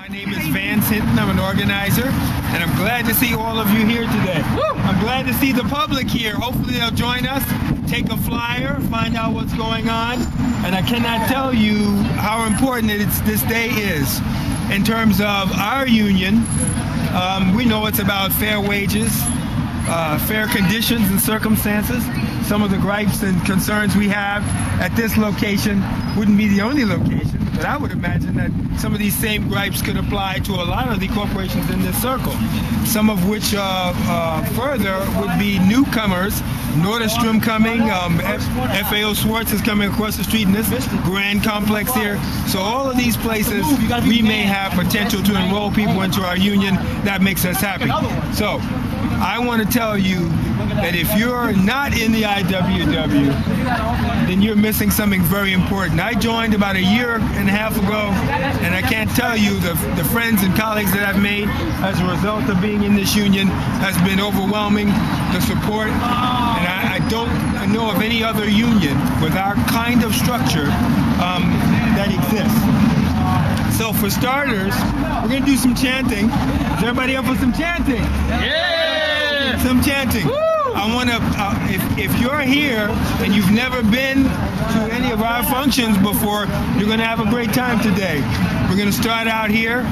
My name is Vance Hinton. I'm an organizer, and I'm glad to see all of you here today. I'm glad to see the public here. Hopefully they'll join us, take a flyer, find out what's going on, and I cannot tell you how important this day is in terms of our union. We know it's about fair wages, fair conditions and circumstances. Some of the gripes and concerns we have at this location wouldn't be the only location, but I would imagine that some of these same gripes could apply to a lot of the corporations in this circle, some of which further would be newcomers. Nordstrom coming, FAO Schwartz is coming across the street in this grand complex here. So all of these places, we may have potential to enroll people into our union. That makes us happy. So I want to tell you that if you're not in the IWW, then you're missing something very important. I joined about a year and a half ago, and I can't tell you the friends and colleagues that I've made as a result of being in this union has been overwhelming. The support, and I don't know of any other union with our kind of structure that exists. So for starters, we're going to do some chanting. Is everybody up for some chanting? Yeah! Some chanting. Woo! I want to, if you're here and you've never been to any of our functions before, you're going to have a great time today. We're going to start out here.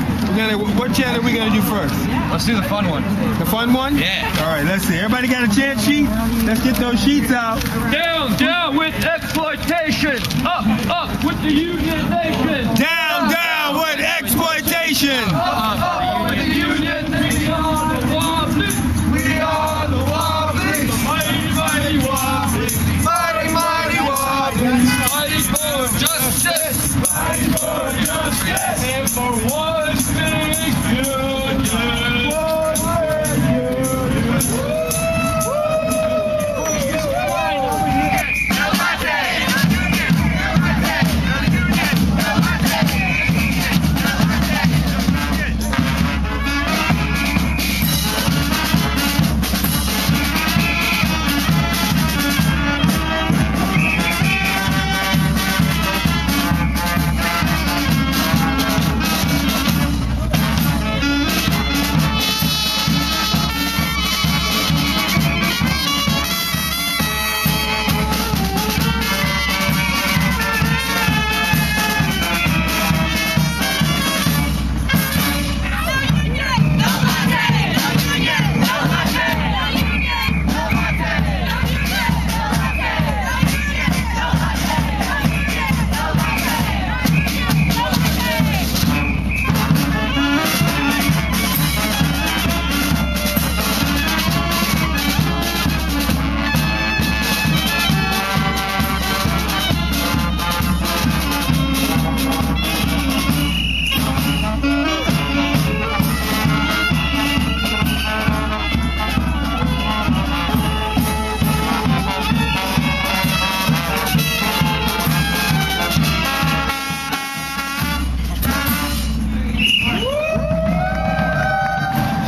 What chant are we going to do first? Let's do the fun one. The fun one? Yeah. All right, let's see. Everybody got a chant sheet? Let's get those sheets out. Down, down with exploitation. Up, up with the Union Nation. Down, down with exploitation. Up with the Union Nation. We are the Wobblies. We are the Wobblies. Mighty, mighty Wobblies. Mighty, mighty Wobblies. Fighting for justice. Fighting for justice. And for one big union.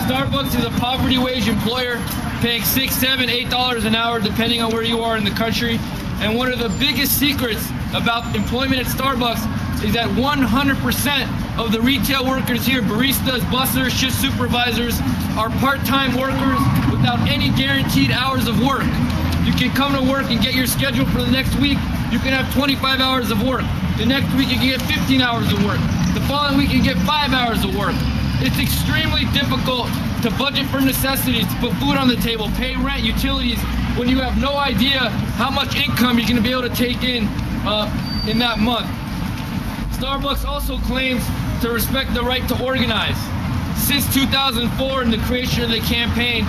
Starbucks is a poverty wage employer paying $6, $7, $8 an hour depending on where you are in the country. And one of the biggest secrets about employment at Starbucks is that 100% of the retail workers here, baristas, bussers, shift supervisors, are part-time workers without any guaranteed hours of work. You can come to work and get your schedule for the next week. You can have 25 hours of work. The next week you can get 15 hours of work. The following week you can get 5 hours of work. It's extremely difficult to budget for necessities, to put food on the table, pay rent, utilities, when you have no idea how much income you're going to be able to take in that month. Starbucks also claims to respect the right to organize. Since 2004 and the creation of the campaign,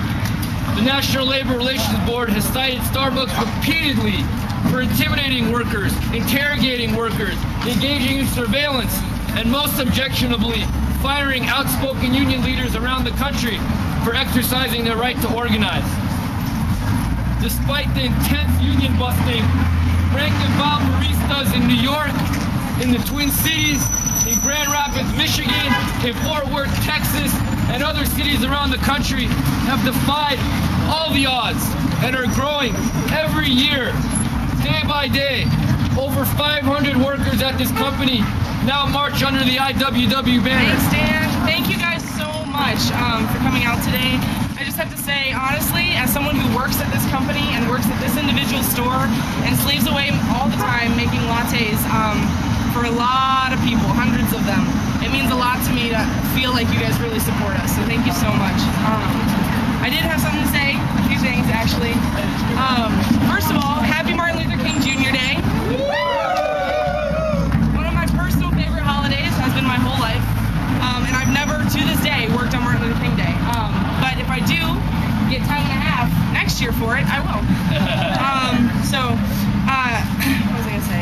the National Labor Relations Board has cited Starbucks repeatedly for intimidating workers, interrogating workers, engaging in surveillance, and most objectionably, firing outspoken union leaders around the country for exercising their right to organize. Despite the intense union busting, rank and file baristas in New York, in the Twin Cities, in Grand Rapids, Michigan, in Fort Worth, Texas, and other cities around the country have defied all the odds and are growing every year, day by day. Over 500 workers workers at this company now march under the IWW banner. Thanks, Dan. Thank you guys so much for coming out today. I just have to say, honestly, as someone who works at this company and works at this individual store and slaves away all the time making lattes for a lot of people, hundreds of them, it means a lot to me to feel like you guys really support us. So thank you so much. I did have something to say, a few things actually. First of all, happy Martin Luther King Jr. Day. One of my personal favorite holidays, has been my whole life. And I've never, to this day, worked on Martin Luther King Day. But if I do get time and a half next year for it, I will. What was I gonna say?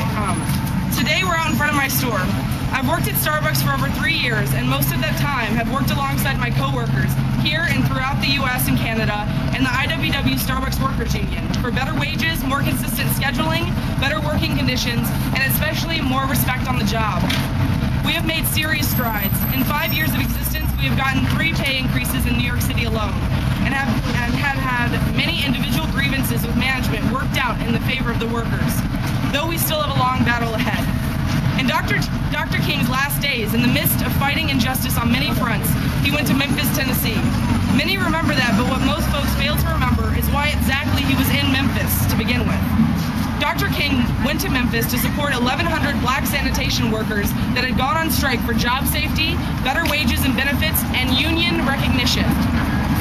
Today we're out in front of my store. I've worked at Starbucks for over 3 years, and most of that time have worked alongside my coworkers here and throughout the U.S. and Canada and the IWW Starbucks Workers Union for better wages, more consistent scheduling, better working conditions, and especially more respect on the job. We have made serious strides. In 5 years of existence, we have gotten 3 pay increases in New York City alone, and have had many individual grievances with management worked out in the favor of the workers, though we still have a long battle ahead. In Dr. King's last days, in the midst of fighting injustice on many fronts, he went to Memphis, Tennessee. Many remember that, but what most folks fail to remember is why exactly he was in Memphis to begin with. Dr. King went to Memphis to support 1,100 black sanitation workers that had gone on strike for job safety, better wages and benefits, and union recognition.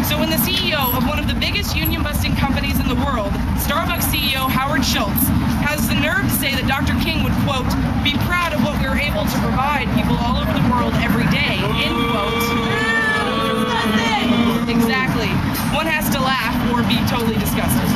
So when the CEO of one of the biggest union-busting companies in the world, Starbucks CEO Howard Schultz, has the nerve to say that Dr. King would, quote, be proud of what we were able to provide people all over the world every day, end quote. Exactly. One has to laugh or be totally disgusted.